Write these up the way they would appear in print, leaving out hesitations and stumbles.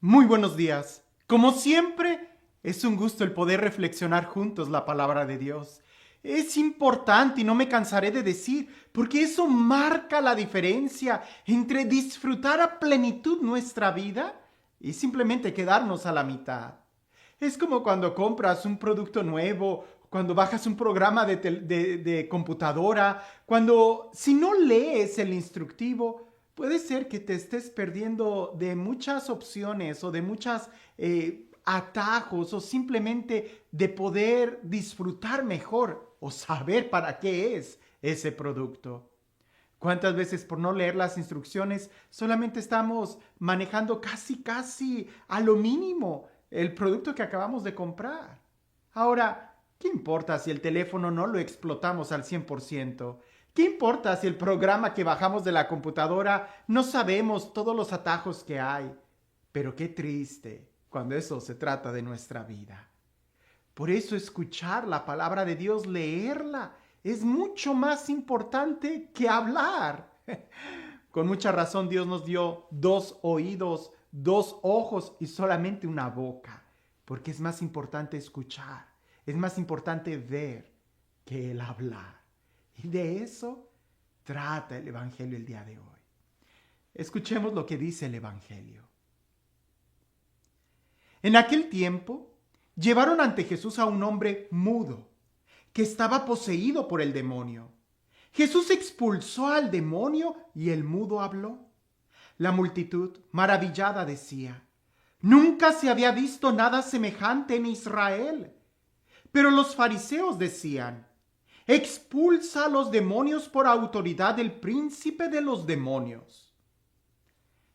Muy buenos días. Como siempre, es un gusto el poder reflexionar juntos la palabra de Dios. Es importante y no me cansaré de decir, porque eso marca la diferencia entre disfrutar a plenitud nuestra vida y simplemente quedarnos a la mitad. Es como cuando compras un producto nuevo, cuando bajas un programa de computadora, cuando si no lees el instructivo, puede ser que te estés perdiendo de muchas opciones o de muchos atajos o simplemente de poder disfrutar mejor o saber para qué es ese producto. ¿Cuántas veces por no leer las instrucciones solamente estamos manejando casi a lo mínimo el producto que acabamos de comprar? Ahora, ¿qué importa si el teléfono no lo explotamos al 100%? ¿Qué importa si el programa que bajamos de la computadora no sabemos todos los atajos que hay? Pero qué triste cuando eso se trata de nuestra vida. Por eso escuchar la palabra de Dios, leerla, es mucho más importante que hablar. Con mucha razón Dios nos dio dos oídos, dos ojos y solamente una boca, porque es más importante escuchar, es más importante ver que el hablar. Y de eso trata el Evangelio el día de hoy. Escuchemos lo que dice el Evangelio. En aquel tiempo, llevaron ante Jesús a un hombre mudo, que estaba poseído por el demonio. Jesús expulsó al demonio y el mudo habló. La multitud, maravillada, decía: Nunca se había visto nada semejante en Israel. Pero los fariseos decían: Expulsa a los demonios por autoridad del príncipe de los demonios.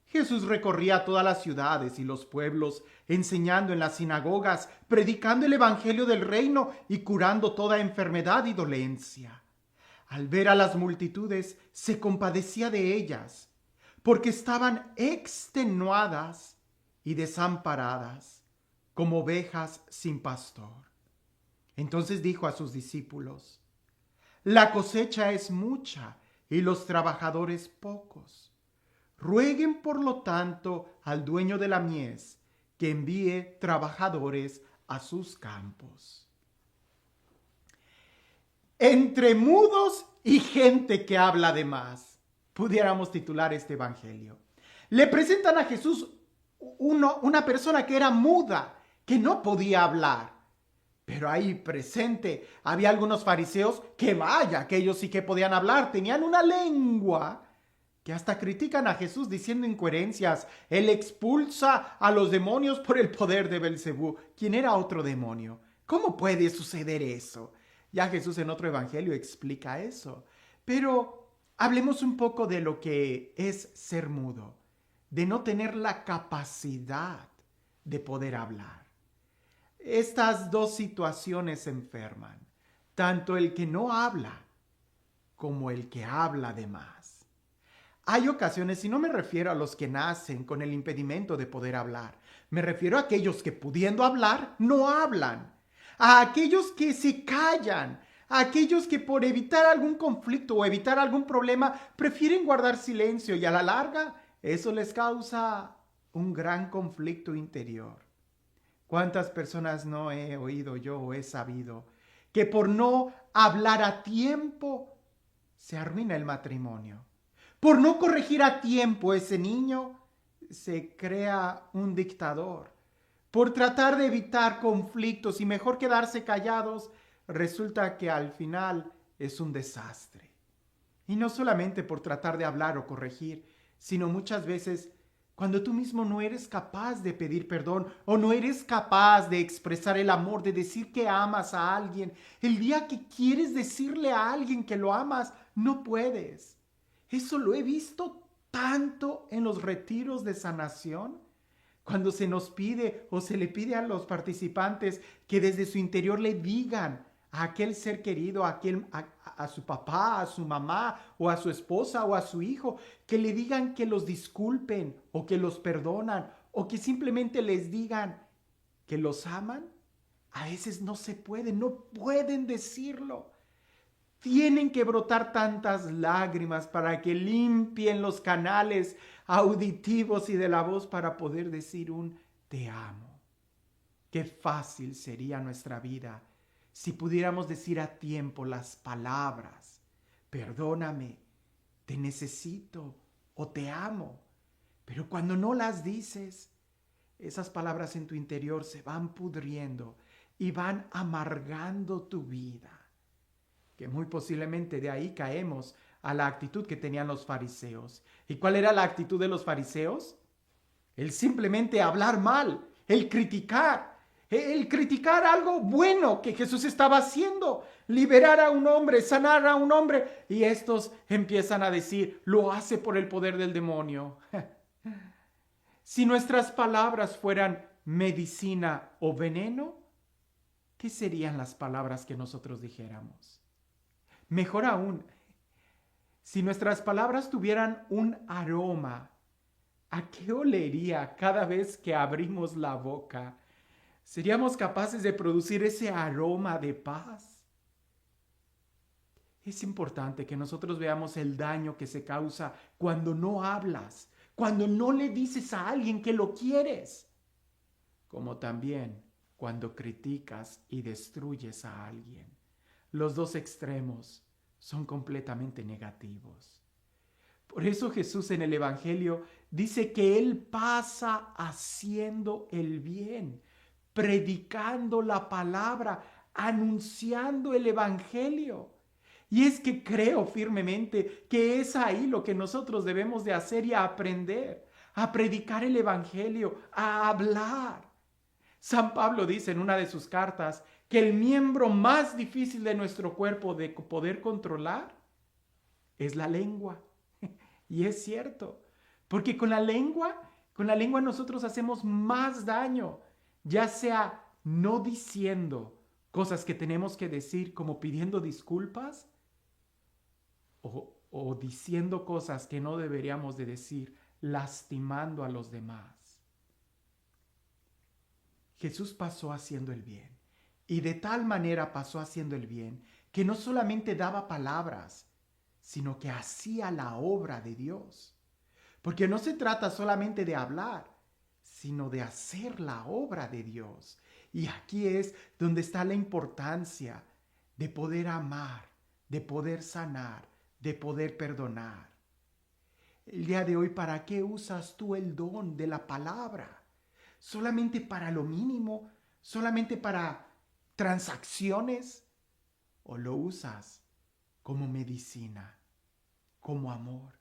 Jesús recorría todas las ciudades y los pueblos, enseñando en las sinagogas, predicando el evangelio del reino y curando toda enfermedad y dolencia. Al ver a las multitudes, se compadecía de ellas, porque estaban extenuadas y desamparadas, como ovejas sin pastor. Entonces dijo a sus discípulos: La cosecha es mucha y los trabajadores pocos. Rueguen, por lo tanto, al dueño de la mies que envíe trabajadores a sus campos. Entre mudos y gente que habla de más, pudiéramos titular este evangelio. Le presentan a Jesús una persona que era muda, que no podía hablar. Pero ahí presente había algunos fariseos que vaya, que ellos sí que podían hablar, tenían una lengua que hasta critican a Jesús diciendo incoherencias. Él expulsa a los demonios por el poder de Belcebú, quien era otro demonio. ¿Cómo puede suceder eso? Ya Jesús en otro evangelio explica eso. Pero hablemos un poco de lo que es ser mudo, de no tener la capacidad de poder hablar. Estas dos situaciones enferman, tanto el que no habla como el que habla de más. Hay ocasiones, y no me refiero a los que nacen con el impedimento de poder hablar, me refiero a aquellos que pudiendo hablar no hablan, a aquellos que se callan, a aquellos que por evitar algún conflicto o evitar algún problema prefieren guardar silencio y a la larga eso les causa un gran conflicto interior. ¿Cuántas personas no he oído yo o he sabido que por no hablar a tiempo se arruina el matrimonio? Por no corregir a tiempo ese niño, se crea un dictador. Por tratar de evitar conflictos y mejor quedarse callados, resulta que al final es un desastre. Y no solamente por tratar de hablar o corregir, sino muchas veces cuando tú mismo no eres capaz de pedir perdón o no eres capaz de expresar el amor, de decir que amas a alguien. El día que quieres decirle a alguien que lo amas, no puedes. Eso lo he visto tanto en los retiros de sanación, cuando se nos pide o se le pide a los participantes que desde su interior le digan a aquel ser querido, a su papá, a su mamá o a su esposa o a su hijo, que le digan que los disculpen o que los perdonan o que simplemente les digan que los aman. A veces no se puede, no pueden decirlo. tienen que brotar tantas lágrimas para que limpien los canales auditivos y de la voz para poder decir un te amo? Qué fácil sería nuestra vida si pudiéramos decir a tiempo las palabras, perdóname, te necesito o te amo. Pero cuando no las dices, esas palabras en tu interior se van pudriendo y van amargando tu vida. Que muy posiblemente de ahí caemos a la actitud que tenían los fariseos. ¿Y cuál era la actitud de los fariseos? El simplemente hablar mal, el criticar algo bueno que Jesús estaba haciendo, liberar a un hombre, sanar a un hombre, y estos empiezan a decir, lo hace por el poder del demonio. Si nuestras palabras fueran medicina o veneno, ¿qué serían las palabras que nosotros dijéramos? Mejor aún, si nuestras palabras tuvieran un aroma, ¿a qué olería cada vez que abrimos la boca? ¿Seríamos capaces de producir ese aroma de paz? Es importante que nosotros veamos el daño que se causa cuando no hablas, cuando no le dices a alguien que lo quieres, como también cuando criticas y destruyes a alguien. Los dos extremos son completamente negativos. Por eso Jesús en el Evangelio dice que Él pasa haciendo el bien, predicando la palabra, anunciando el Evangelio. Y es que creo firmemente que es ahí lo que nosotros debemos de hacer y aprender, a predicar el Evangelio, a hablar. San Pablo dice en una de sus cartas que el miembro más difícil de nuestro cuerpo de poder controlar es la lengua. Y es cierto, porque con la lengua nosotros hacemos más daño, ya sea no diciendo cosas que tenemos que decir como pidiendo disculpas o diciendo cosas que no deberíamos de decir, lastimando a los demás. Jesús pasó haciendo el bien, y de tal manera pasó haciendo el bien que no solamente daba palabras, sino que hacía la obra de Dios. Porque no se trata solamente de hablar, sino de hacer la obra de Dios. Y aquí es donde está la importancia de poder amar, de poder sanar, de poder perdonar. El día de hoy, ¿para qué usas tú el don de la palabra? ¿Solamente para lo mínimo? ¿Solamente para transacciones? ¿O lo usas como medicina, como amor?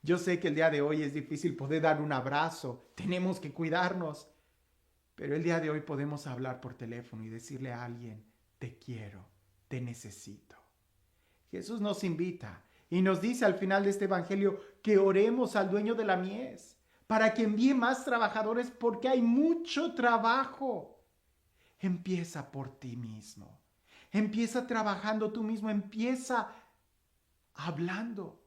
Yo sé que el día de hoy es difícil poder dar un abrazo, tenemos que cuidarnos, pero el día de hoy podemos hablar por teléfono y decirle a alguien, te quiero, te necesito. Jesús nos invita y nos dice al final de este evangelio que oremos al dueño de la mies para que envíe más trabajadores porque hay mucho trabajo. Empieza por ti mismo, empieza trabajando tú mismo, empieza hablando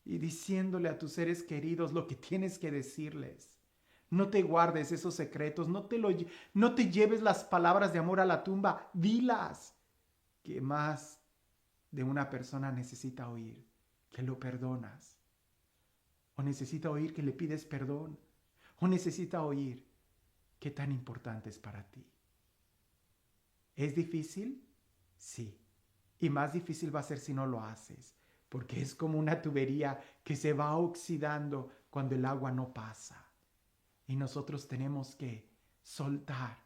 y diciéndole a tus seres queridos lo que tienes que decirles. No te guardes esos secretos, no te lleves las palabras de amor a la tumba, dilas. Que más de una persona necesita oír que lo perdonas, o necesita oír que le pides perdón, o necesita oír qué tan importante es para ti. ¿Es difícil? Sí. Y más difícil va a ser si no lo haces, porque es como una tubería que se va oxidando cuando el agua no pasa. Y nosotros tenemos que soltar,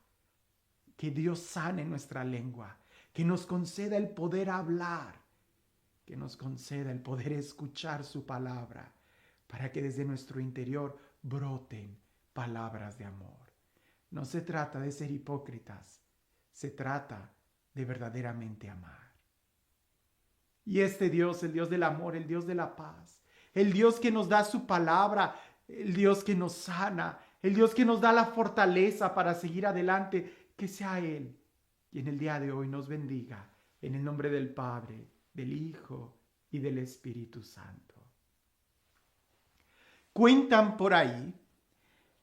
que Dios sane nuestra lengua, que nos conceda el poder hablar, que nos conceda el poder escuchar su palabra, para que desde nuestro interior broten palabras de amor. No se trata de ser hipócritas, se trata de verdaderamente amar. Y este Dios, el Dios del amor, el Dios de la paz, el Dios que nos da su palabra, el Dios que nos sana, el Dios que nos da la fortaleza para seguir adelante, que sea Él quien el día de hoy nos bendiga, en el nombre del Padre, del Hijo y del Espíritu Santo. Cuentan por ahí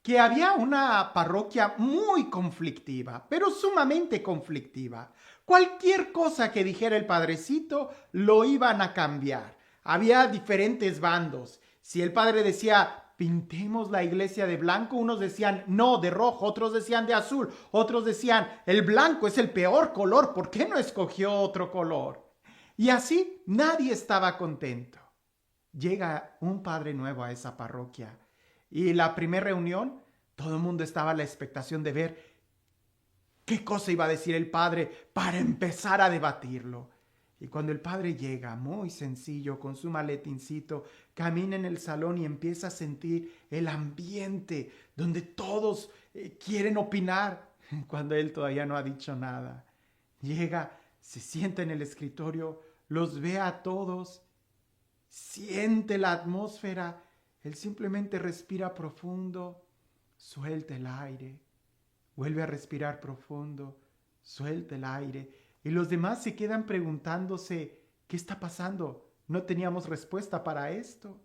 que había una parroquia muy conflictiva, pero sumamente conflictiva, Cualquier cosa que dijera el padrecito lo iban a cambiar. Había diferentes bandos. Si el padre decía, pintemos la iglesia de blanco, unos decían, no, de rojo, otros decían de azul, otros decían, el blanco es el peor color, ¿por qué no escogió otro color? Y así nadie estaba contento. Llega un padre nuevo a esa parroquia y la primera reunión, todo el mundo estaba a la expectación de ver qué cosa iba a decir el padre para empezar a debatirlo. Y cuando el padre llega, muy sencillo, con su maletincito, camina en el salón y empieza a sentir el ambiente donde todos quieren opinar, cuando él todavía no ha dicho nada. Llega, se sienta en el escritorio, los ve a todos, siente la atmósfera, él simplemente respira profundo, suelta el aire, vuelve a respirar profundo, suelta el aire y los demás se quedan preguntándose, ¿qué está pasando? No teníamos respuesta para esto.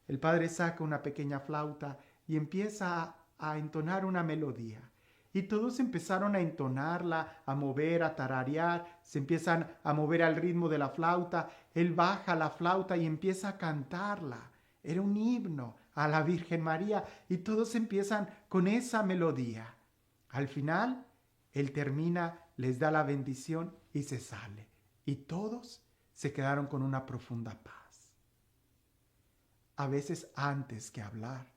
El padre saca una pequeña flauta y empieza a entonar una melodía. Y todos empezaron a entonarla, a mover, a tararear, se empiezan a mover al ritmo de la flauta. Él baja la flauta y empieza a cantarla. Era un himno a la Virgen María y todos empiezan con esa melodía. Al final, él termina, les da la bendición y se sale. Y todos se quedaron con una profunda paz. A veces antes que hablar,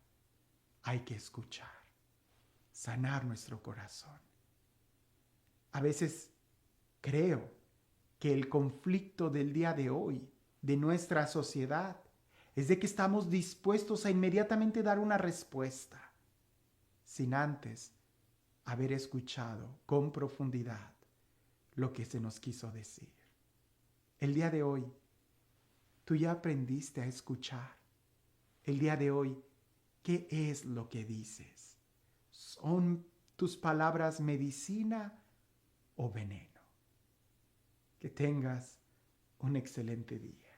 hay que escuchar, sanar nuestro corazón. A veces creo que el conflicto del día de hoy, de nuestra sociedad, es de que estamos dispuestos a inmediatamente dar una respuesta, sin antes haber escuchado con profundidad lo que se nos quiso decir. El día de hoy, tú ya aprendiste a escuchar. El día de hoy, ¿qué es lo que dices? ¿Son tus palabras medicina o veneno? Que tengas un excelente día.